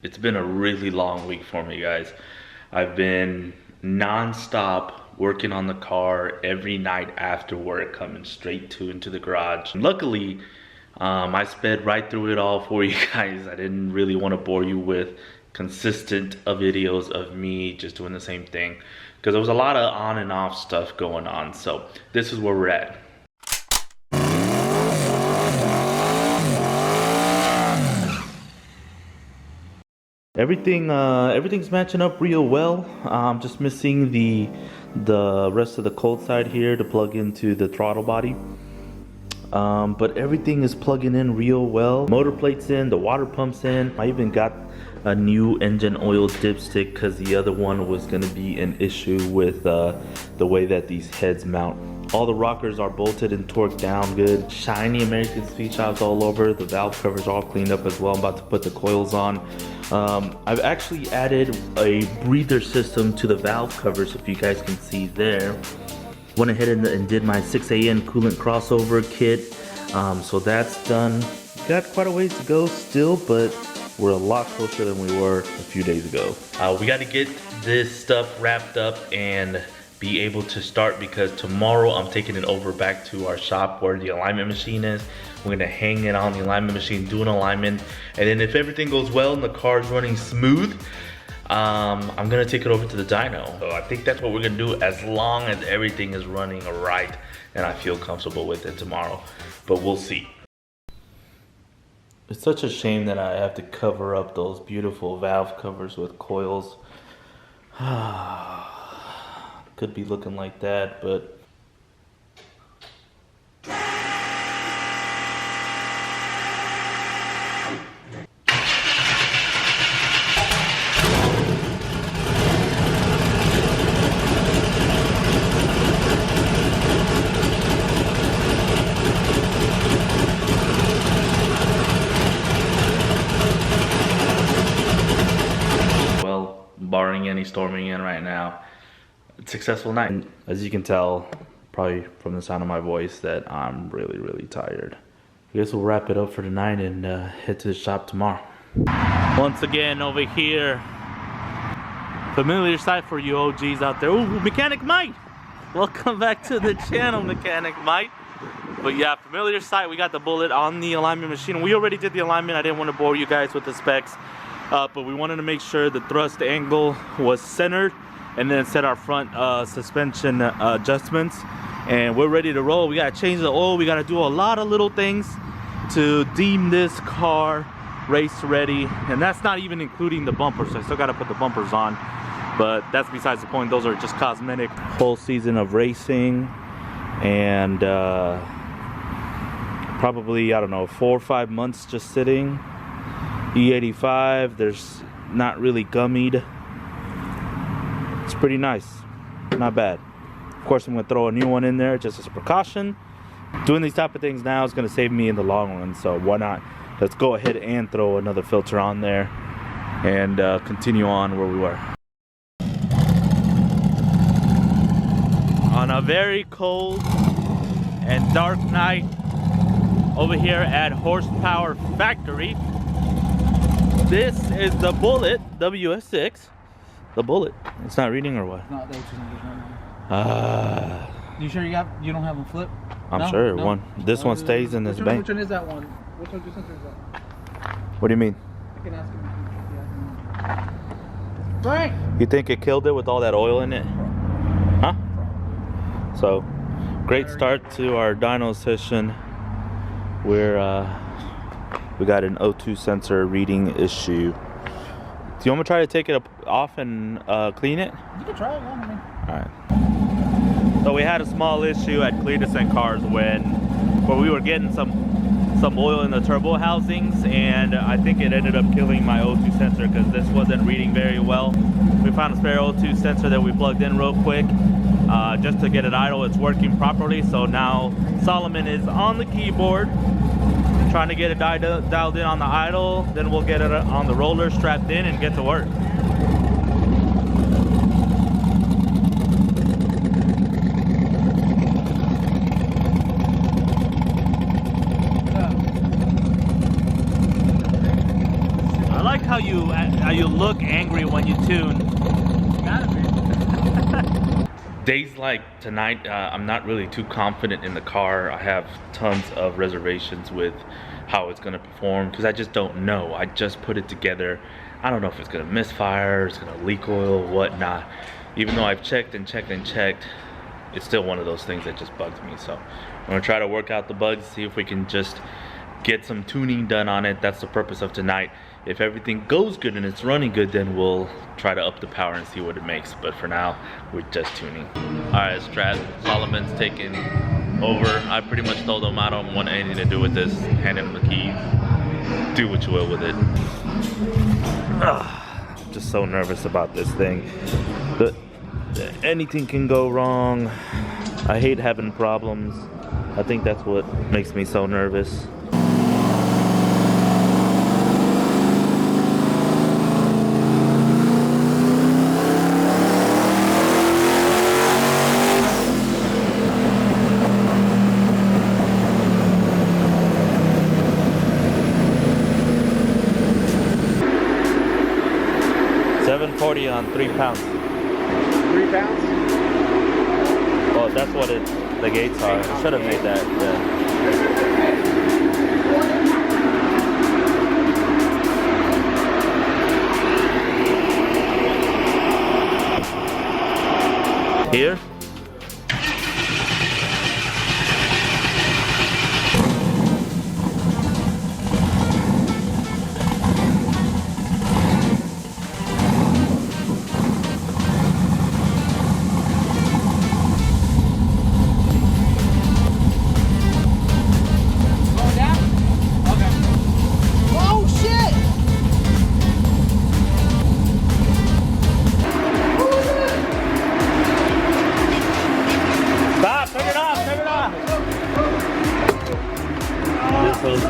It's been a really long week for me, guys. I've been non-stop working on the car every night after work, coming straight into the garage. And luckily, I sped right through it all for you guys. I didn't really want to bore you with consistent videos of me just doing the same thing, because there was a lot of on and off stuff going on. So this is where we're at. Everything's matching up real well. I'm just missing the rest of the cold side here to plug into the throttle body. But everything is plugging in real well. Motor plate's in, the water pump's in. I even got a new engine oil dipstick because the other one was going to be an issue with the way that these heads mount. All the rockers are bolted and torqued down good. Shiny American speed shots all over. The valve covers all cleaned up as well. I'm about to put the coils on. I've actually added a breather system to the valve covers, if you guys can see there. Went ahead and did my 6AN coolant crossover kit. So that's done. Got quite a ways to go still, but we're a lot closer than we were a few days ago. We got to get this stuff wrapped up and be able to start, because tomorrow I'm taking it over back to our shop where the alignment machine is. We're gonna hang it on the alignment machine, do an alignment, and then if everything goes well and the car's running smooth, I'm gonna take it over to the dyno. So I think that's what we're gonna do, as long as everything is running right and I feel comfortable with it tomorrow, but we'll see. It's such a shame that I have to cover up those beautiful valve covers with coils. Could be looking like that, but well, barring any storming in right now, successful night. And as you can tell, probably from the sound of my voice, that I'm really tired. I guess we'll wrap it up for tonight and head to the shop tomorrow. Once again over here, familiar sight for you OGs out there. Ooh, Mechanic Mike! Welcome back to the channel, Mechanic Mike. But yeah, familiar sight. We got the bullet on the alignment machine. We already did the alignment. I didn't want to bore you guys with the specs, but we wanted to make sure the thrust angle was centered, and then set our front suspension adjustments, and we're ready to roll. We gotta change the oil. We gotta do a lot of little things to deem this car race ready, and that's not even including the bumpers. So I still gotta put the bumpers on, but that's besides the point. Those are just cosmetic. Whole season of racing, and probably, I don't know, 4 or 5 months just sitting. E85, there's not really gummied. It's pretty nice, not bad. Of course, I'm gonna throw a new one in there just as a precaution. Doing these type of things now is gonna save me in the long run, so why not? Let's go ahead and throw another filter on there and continue on where we were. On a very cold and dark night over here at Horsepower Factory. This is the Bullet WS6. The Bullet. It's not reading or what? No, you sure you don't have them flip? I'm sure. No? This one stays in this bank. Which one is that one? Which one is that? What do you mean? I can ask him. Frank! You think it killed it with all that oil in it? Huh? So, great start to our dyno session. We got an O2 sensor reading issue. Do you want me to try to take it off and clean it? You can try it, yeah, I mean. Alright. So we had a small issue at Cletus and Cars where we were getting some oil in the turbo housings, and I think it ended up killing my O2 sensor because this wasn't reading very well. We found a spare O2 sensor that we plugged in real quick just to get it idle. It's working properly, so now Solomon is on the keyboard trying to get it dialed in on the idle. Then we'll get it on the roller strapped in and get to work. I like how you you look angry when you tune. Gotta be. Days like tonight, I'm not really too confident in the car. I have tons of reservations with how it's gonna perform because I just don't know. I just put it together. I don't know if it's gonna misfire, it's gonna leak oil, whatnot. Even though I've checked and checked and checked, it's still one of those things that just bugs me. So I'm gonna try to work out the bugs, see if we can just get some tuning done on it. That's the purpose of tonight. If everything goes good and it's running good, then we'll try to up the power and see what it makes. But for now, we're just tuning. All right, Strat, Solomon's taking over. I pretty much told him I don't want anything to do with this. Hand him the keys. Do what you will with it. I'm just so nervous about this thing. But anything can go wrong. I hate having problems. I think that's what makes me so nervous. $740 on 3 pounds. 3 pounds? Oh, that's what the gates are. I should have made that. Yeah. Here?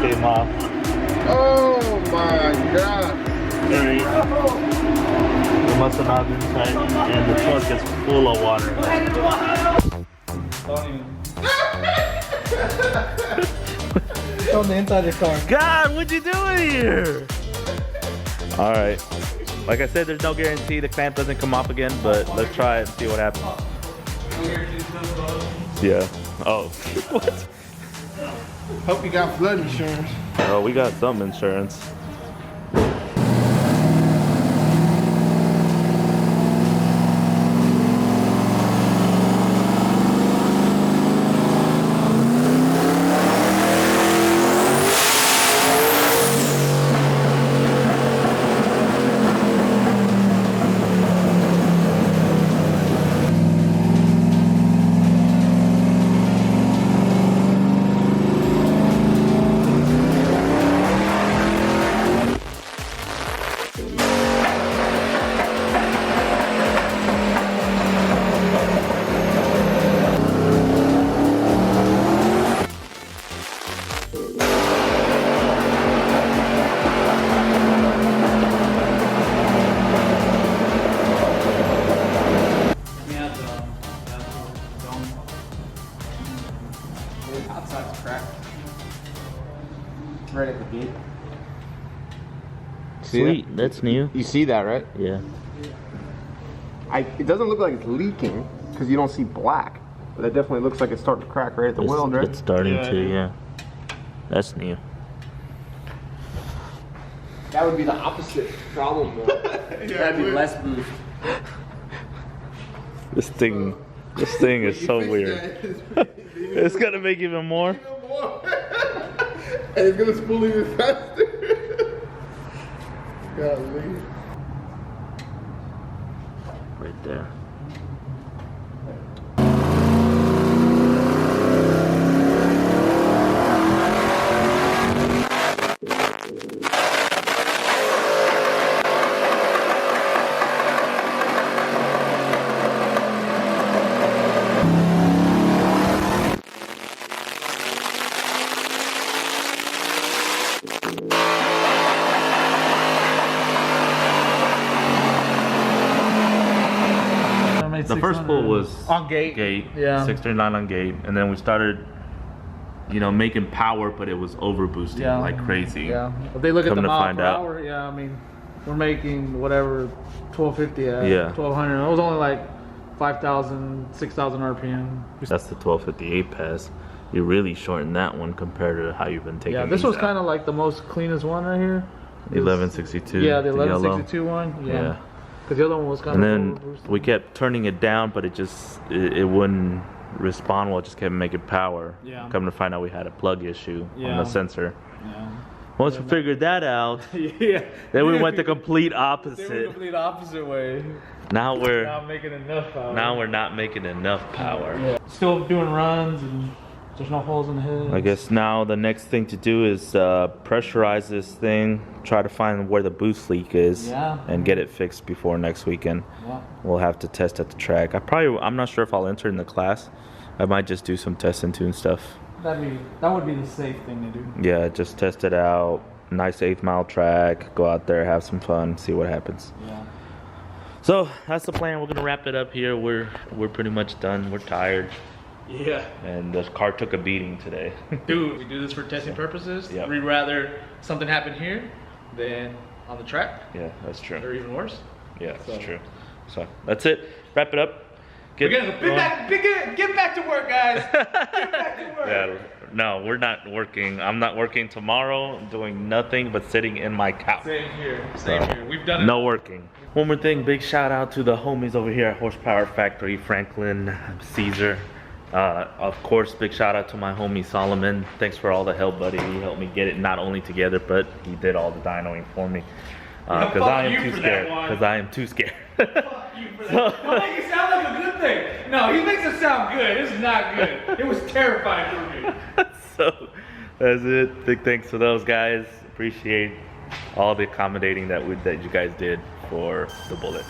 Came off. Oh my god. It must have not been tight, and the truck is full of water. Don't even. It's on the inside of the car. God, what'd you do in here? All right. Like I said, there's no guarantee the clamp doesn't come off again, but let's try it and see what happens. Yeah. Oh. What? Hope you got flood insurance. Oh, we got some insurance. Outside's cracked. Right at the gate. Sweet, that's new. You see that, right? Yeah. It doesn't look like it's leaking because you don't see black, but it definitely looks like it's starting to crack right at the weld, right? It's starting to, yeah. That's new. That would be the opposite problem, though. That'd be less boost. This thing is so weird. It's gonna make even more. And it's gonna spool even faster. Golly. Right there. The first pull was on gate. Yeah. 639 on gate, and then we started, making power, but it was over boosting like crazy. Yeah. If they look at Come the to mile find per out. hour, yeah, I mean, we're making whatever 1250 at 1200. It was only like 5,000, 6,000 RPM. That's the 1258 pass. You really shortened that one compared to how you've been taking. Yeah, this was kind of like the most cleanest one right here. 1162. Yeah, the 1162 one. Yeah. Because the other one was kind of. And then we kept turning it down, but it wouldn't respond well. It just kept making power. Yeah. Coming to find out, we had a plug issue on the sensor. Yeah. Once we figured that out, yeah. Then we went the complete opposite. They went the complete opposite way. Now we're not making enough power. Now we're not making enough power. Yeah. Still doing runs and there's no holes in the head. I guess now the next thing to do is pressurize this thing, try to find where the boost leak is, and get it fixed before next weekend. Yeah. We'll have to test at the track. I'm not sure if I'll enter in the class. I might just do some test and tune stuff. That would be the safe thing to do. Yeah, just test it out. Nice 8th mile track. Go out there, have some fun, see what happens. Yeah. So that's the plan. We're gonna wrap it up here. We're pretty much done. We're tired. Yeah. And the car took a beating today. Dude, we do this for testing purposes. Yep. We'd rather something happen here than on the track. Yeah, that's true. Or even worse. Yeah, that's true. So that's it. Wrap it up. We're gonna get back to work, guys. Get back to work. Yeah, no, we're not working. I'm not working tomorrow. I'm doing nothing but sitting in my couch. Same here. Same here. We've done it. No working. One more thing. Big shout out to the homies over here at Horsepower Factory, Franklin, Caesar. Of course, big shout out to my homie Solomon. Thanks for all the help, buddy. He helped me get it not only together, but he did all the dynoing for me. Because I am too scared. Because I am too scared. Fuck you for that. Don't make it sound like a good thing. No, he makes it sound good. This is not good. It was terrifying for me. So that's it. Big thanks to those guys. Appreciate all the accommodating that you guys did for the Bullet.